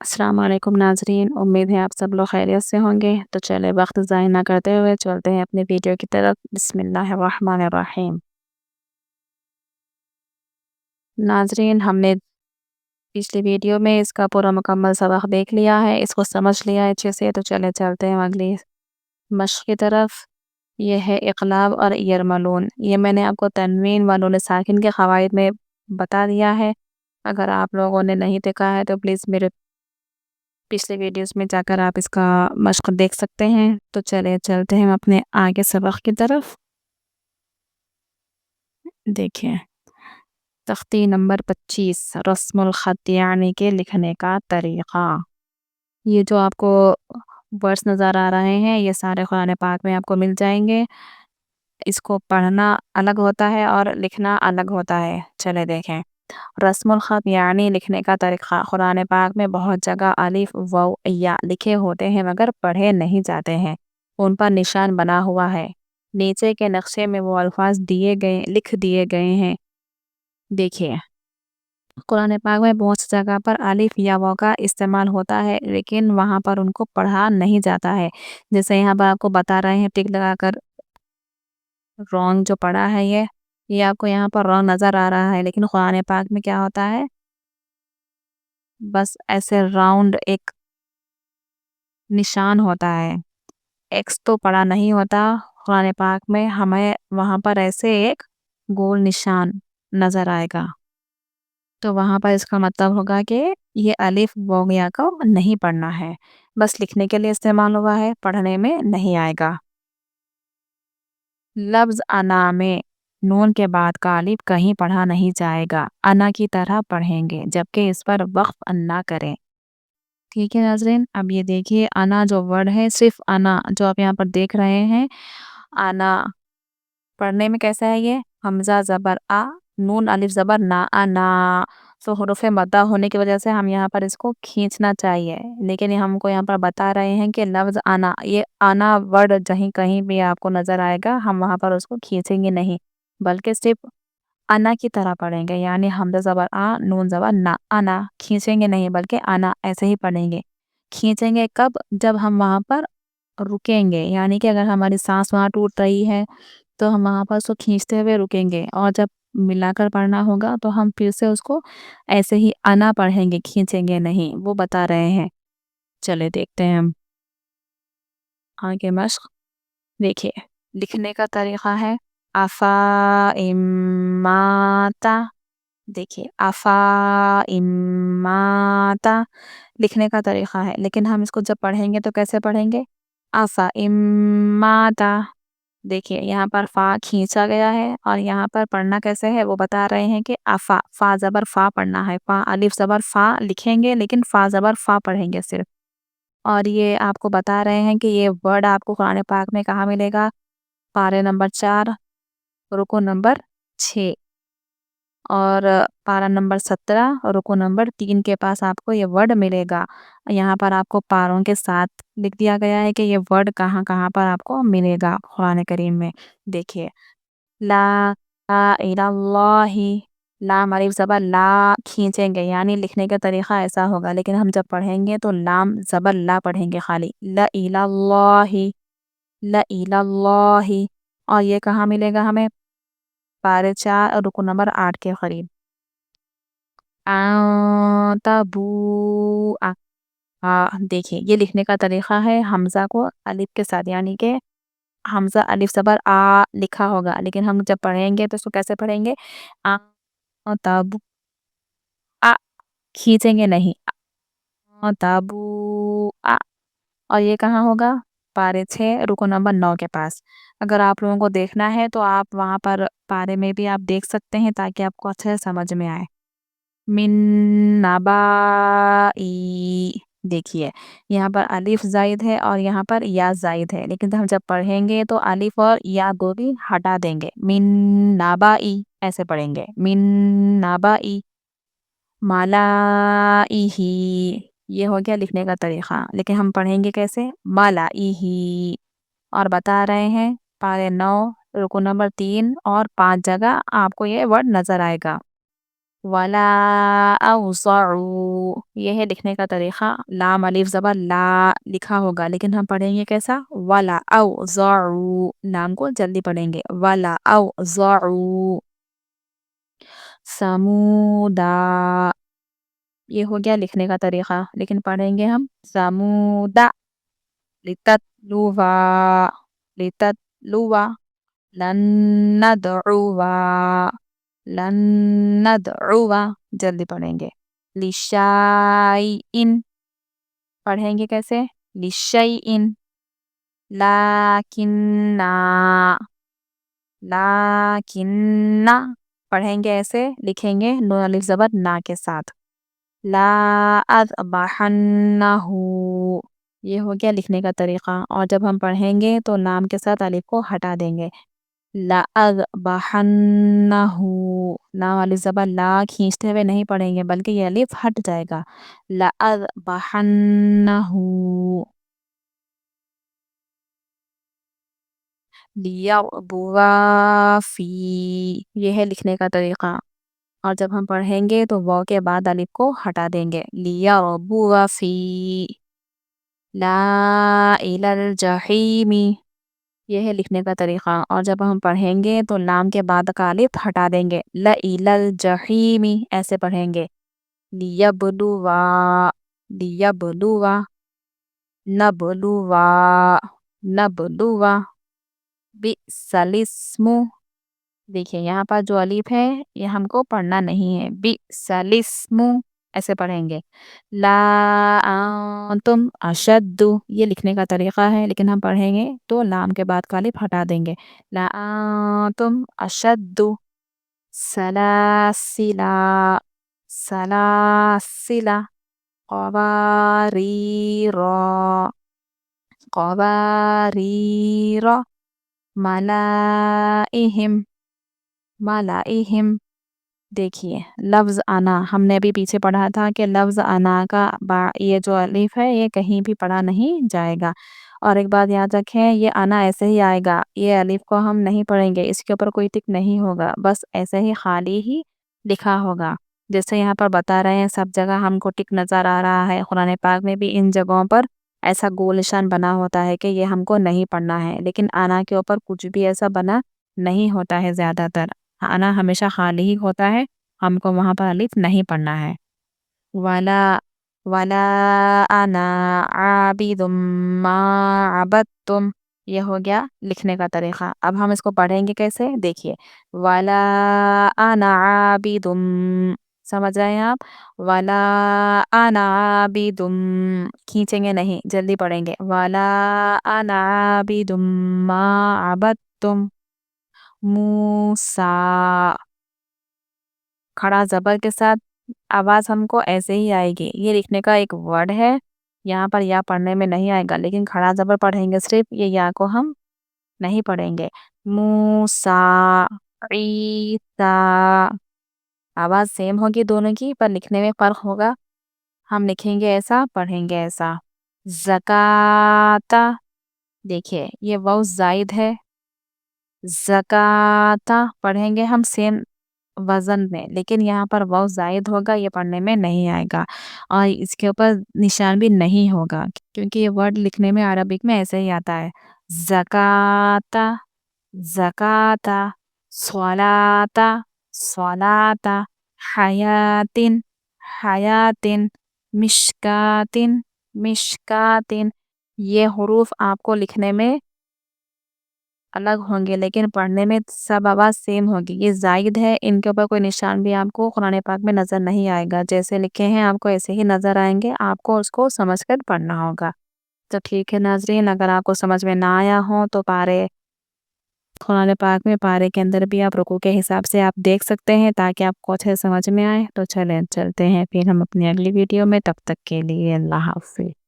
अस्सलाम वालेकुम नाज़रीन, उम्मीद है आप सब लोग खैरियत से होंगे। तो चले वक्त ज़ाया ना करते हुए चलते हैं अपने वीडियो की तरफ। बिस्मिल्लाहिर्रहमानिर्रहीम। नाज़रीन, हमने पिछली वीडियो में इसका पूरा मुकम्मल सबक देख लिया है, इसको समझ लिया है अच्छे से। तो चले चलते हैं अगली मश्क की तरफ। ये है इक़लाब और यरमलून। ये मैंने आपको तनवीन व नून साकिन के क़वाइद में बता दिया है। अगर आप लोगों ने नहीं देखा है तो प्लीज़ मेरे पिछले वीडियोस में जाकर आप इसका मश्क देख सकते हैं। तो चलिए चलते हैं हम अपने आगे सबक की तरफ। देखिए, तख्ती नंबर 25 रस्मुल ख़त यानी कि लिखने का तरीक़ा। ये जो आपको वर्ड्स नज़र आ रहे हैं ये सारे कुरान पाक में आपको मिल जाएँगे। इसको पढ़ना अलग होता है और लिखना अलग होता है। चले देखें। रस्मुल ख़त यानी लिखने का तरीक़ा। कुरान पाक में बहुत जगह अलिफ, वाव, या लिखे होते हैं मगर पढ़े नहीं जाते हैं। उन पर निशान बना हुआ है। नीचे के नक्शे में वो अल्फाज लिख दिए गए हैं। देखिए, कुरान पाक में बहुत सी जगह पर अलिफ या वाव का इस्तेमाल होता है लेकिन वहाँ पर उनको पढ़ा नहीं जाता है। जैसे यहाँ पर आपको बता रहे हैं टिक लगाकर, रॉन्ग जो पढ़ा है ये आपको यहाँ पर रॉन्ग नज़र आ रहा है, लेकिन कुरान पाक में क्या होता है, बस ऐसे राउंड एक निशान होता है। एक्स तो पड़ा नहीं होता कुरान पाक में, हमें वहाँ पर ऐसे एक गोल निशान नज़र आएगा। तो वहाँ पर इसका मतलब होगा कि ये अलिफ वाव या को नहीं पढ़ना है, बस लिखने के लिए इस्तेमाल हुआ है, पढ़ने में नहीं आएगा। लफ्ज़ अना में नून के बाद का अलिफ कहीं पढ़ा नहीं जाएगा, अना की तरह पढ़ेंगे, जबकि इस पर वक़्फ़ ना करें। ठीक है नाज़रीन, अब ये देखिए अना जो वर्ड है, सिर्फ़ अना जो आप यहाँ पर देख रहे हैं, अना पढ़ने में कैसा है ये? हमज़ा ज़बर आ, नून अलिफ ज़बर ना, अना। तो हुरूफ़ मद्दा होने की वजह से हम यहाँ पर इसको खींचना चाहिए, लेकिन ये हमको यहाँ पर बता रहे हैं कि लफ्ज़ अना, ये अना वर्ड जहीं कहीं भी आपको नज़र आएगा, हम वहाँ पर उसको खींचेंगे नहीं, बल्कि सिर्फ़ अना की तरह पढ़ेंगे। यानी हमज़ा ज़बर आ, नून ज़बर ना, अना। खींचेंगे नहीं बल्कि अना ऐसे ही पढ़ेंगे। खींचेंगे कब? जब हम वहाँ पर रुकेंगे, यानी कि अगर हमारी साँस वहाँ टूट रही है तो हम वहाँ पर उसको खींचते हुए रुकेंगे, और जब मिलाकर पढ़ना होगा तो हम फिर से उसको ऐसे ही अना पढ़ेंगे, खींचेंगे नहीं, वो बता रहे हैं। चलिए देखते हैं हम आगे मश्क। देखिए, लिखने का तरीक़ा है अफ़ा इम्माता। देखिए, अफ़ा इम्माता लिखने का तरीक़ा है, लेकिन हम इसको जब पढ़ेंगे तो कैसे पढ़ेंगे? अफ़ा इम्माता। देखिए, यहाँ पर फ़ा खींचा गया है और यहाँ पर पढ़ना कैसे है वो बता रहे हैं कि अफ़ा, फ़ा ज़बर फ़ा पढ़ना है। फ़ा अलिफ ज़बर फ़ा लिखेंगे लेकिन फ़ा ज़बर फ़ा पढ़ेंगे सिर्फ़। और ये आपको बता रहे हैं कि ये वर्ड आपको कुरान पाक में कहाँ मिलेगा? पारे नंबर 4, रुको नंबर 6 और पारा नंबर 17 और रुको नंबर 3 के पास आपको ये वर्ड मिलेगा। यहाँ पर आपको पारों के साथ लिख दिया गया है कि ये वर्ड कहाँ-कहाँ पर आपको मिलेगा कुरान करीम में। देखिए, ला इलल्लाहि, लाम अलिफ ज़बर ला खींचेंगे, यानी लिखने का तरीक़ा ऐसा होगा, लेकिन हम जब पढ़ेंगे तो लाम ज़बर ला पढ़ेंगे खाली। ला इलल्लाहि, और ये कहाँ मिलेगा हमें? पारे 4 और रुको नंबर 8 के करीब। तबूआ, देखिए ये लिखने का तरीक़ा है हमज़ा को अलिफ के साथ, यानी कि हमज़ा अलिफ ज़बर आ लिखा होगा, लेकिन हम जब पढ़ेंगे तो इसको कैसे पढ़ेंगे? आ तबू आ, खींचेंगे नहीं। तबू आ, और ये कहाँ होगा? पारे 6 रुको नंबर 9 के पास। अगर आप लोगों को देखना है तो आप वहाँ पर पारे में भी आप देख सकते हैं ताकि आपको अच्छे से समझ में आए। मिन नबाई, देखिए यहाँ पर अलिफ ज़ाइद है और यहाँ पर या ज़ाइद है, लेकिन हम जब पढ़ेंगे तो अलिफ और या को भी हटा देंगे। मिन नबाई ऐसे पढ़ेंगे, मिन नबाई मालाइही। ये हो गया लिखने का तरीक़ा, लेकिन हम पढ़ेंगे कैसे? मालाइही। और बता रहे हैं पारे 9 रुको नंबर 3 और 5 जगह आपको ये वर्ड नज़र आएगा। ولا اوسعوا، یہ ہے لکھنے کا طریقہ، لام الف زبر لا لکھا ہوگا لیکن ہم پڑھیں گے کیسا، ولا اوزعوا، لام کو جلدی پڑھیں گے، ولا اوزعوا. سمودا، یہ ہو گیا لکھنے کا طریقہ، لیکن پڑھیں گے ہم سمودا. لتتلوا، لتتلوا. لن ندعوا، لن ندعوا، جلدی پڑھیں گے. لشائئن، پڑھیں گے کیسے، لشائئن. لیکننا، لیکننا، پڑھیں گے ایسے، لکھیں گے نون الف زبر نا کے ساتھ. لا اذبحنہ، یہ ہو گیا لکھنے کا طریقہ، اور جب ہم پڑھیں گے تو لام کے ساتھ الف کو ہٹا دیں گے. لا اذبحنہ، لام الف زبر لا کھینچتے ہوئے نہیں پڑھیں گے بلکہ یہ الف ہٹ جائے گا. لا اذبحنہ. لیربوا فی، یہ ہے لکھنے کا طریقہ، اور جب ہم پڑھیں گے تو واو کے بعد الف کو ہٹا دیں گے. لیربوا فی. لا الی الجحیم، یہ ہے لکھنے کا طریقہ، اور جب ہم پڑھیں گے تو لام کے بعد کا الف ہٹا دیں گے. لا الی الجحیم، ایسے پڑھیں گے. لیبلوا، لیبلوا. نبلوا، نبلوا. بئس الاسم، دیکھیں یہاں پر جو الف ہے یہ ہم کو پڑھنا نہیں ہے، بئس الاسم ایسے پڑھیں گے. لا انتم اشد، یہ لکھنے کا طریقہ ہے لیکن ہم پڑھیں گے تو لام کے بعد کا الف ہٹا دیں گے. لا انتم اشد. سلاسلا، سلاسلا. قواریر، قواریر. ملائہم، ملائہم. دیکھیے لفظ انا، ہم نے ابھی پیچھے پڑھا تھا کہ لفظ انا کا یہ جو الف ہے یہ کہیں بھی پڑھا نہیں جائے گا. اور ایک بات یاد رکھیں، یہ انا ایسے ہی آئے گا، یہ الف کو ہم نہیں پڑھیں گے، اس کے اوپر کوئی ٹک نہیں ہوگا، بس ایسے ہی خالی ہی لکھا ہوگا. جیسے یہاں پر بتا رہے ہیں سب جگہ ہم کو ٹک نظر آ رہا ہے، قرآن پاک میں بھی ان جگہوں پر ایسا گول نشان بنا ہوتا ہے کہ یہ ہم کو نہیں پڑھنا ہے، لیکن انا کے اوپر کچھ بھی ایسا بنا نہیں ہوتا ہے. زیادہ تر انا ہمیشہ خالی ہی ہوتا ہے، ہم کو وہاں پر الف نہیں پڑھنا ہے. ولا، ولا انا عابد ما عبدتم، یہ ہو گیا لکھنے کا طریقہ. اب ہم اس کو پڑھیں گے کیسے، دیکھیے. ولا انا عابد، سمجھ رہے ہیں آپ، ولا انا عابد، کھینچیں گے نہیں، جلدی پڑھیں گے. ولا انا عابد ما عبدتم. موسیٰ، کھڑا زبر کے ساتھ آواز ہم کو ایسے ہی آئے گی. یہ لکھنے کا ایک ورڈ ہے، یہاں پر یا پڑھنے میں نہیں آئے گا، لیکن کھڑا زبر پڑھیں گے صرف، یہ یا کو ہم نہیں پڑھیں گے. موسیٰ، عیسیٰ. آواز سیم ہوگی دونوں کی، پر لکھنے میں فرق ہوگا، ہم لکھیں گے ایسا، پڑھیں گے ایسا. زکاۃ، دیکھیے یہ واو زائد ہے، زکاۃ پڑھیں گے ہم سیم وزن میں، لیکن یہاں پر واو زائد ہوگا، یہ پڑھنے میں نہیں آئے گا، اور اس کے اوپر نشان بھی نہیں ہوگا، کیونکہ یہ ورڈ لکھنے میں عربک میں ایسے ہی آتا ہے. زکاۃ، زکاۃ. صلاۃ، صلاۃ. حیاۃ، حیاۃ. مشکاۃ، مشکاۃ. یہ حروف آپ کو لکھنے میں الگ ہوں گے لیکن پڑھنے میں سب آواز سیم ہوگی. یہ زائد ہے، ان کے اوپر کوئی نشان بھی آپ کو قرآن پاک میں نظر نہیں آئے گا، جیسے لکھے ہیں آپ کو ایسے ہی نظر آئیں گے، آپ کو اس کو سمجھ کر پڑھنا ہوگا. تو ٹھیک ہے ناظرین، اگر آپ کو سمجھ میں نہ آیا ہو تو پارے قرآن پاک میں پارے کے اندر بھی آپ رکوع کے حساب سے آپ دیکھ سکتے ہیں تاکہ آپ کو اچھے سمجھ میں آئے. تو چلیں چلتے ہیں پھر ہم اپنی اگلی ویڈیو میں، تب تک کے لیے اللہ حافظ.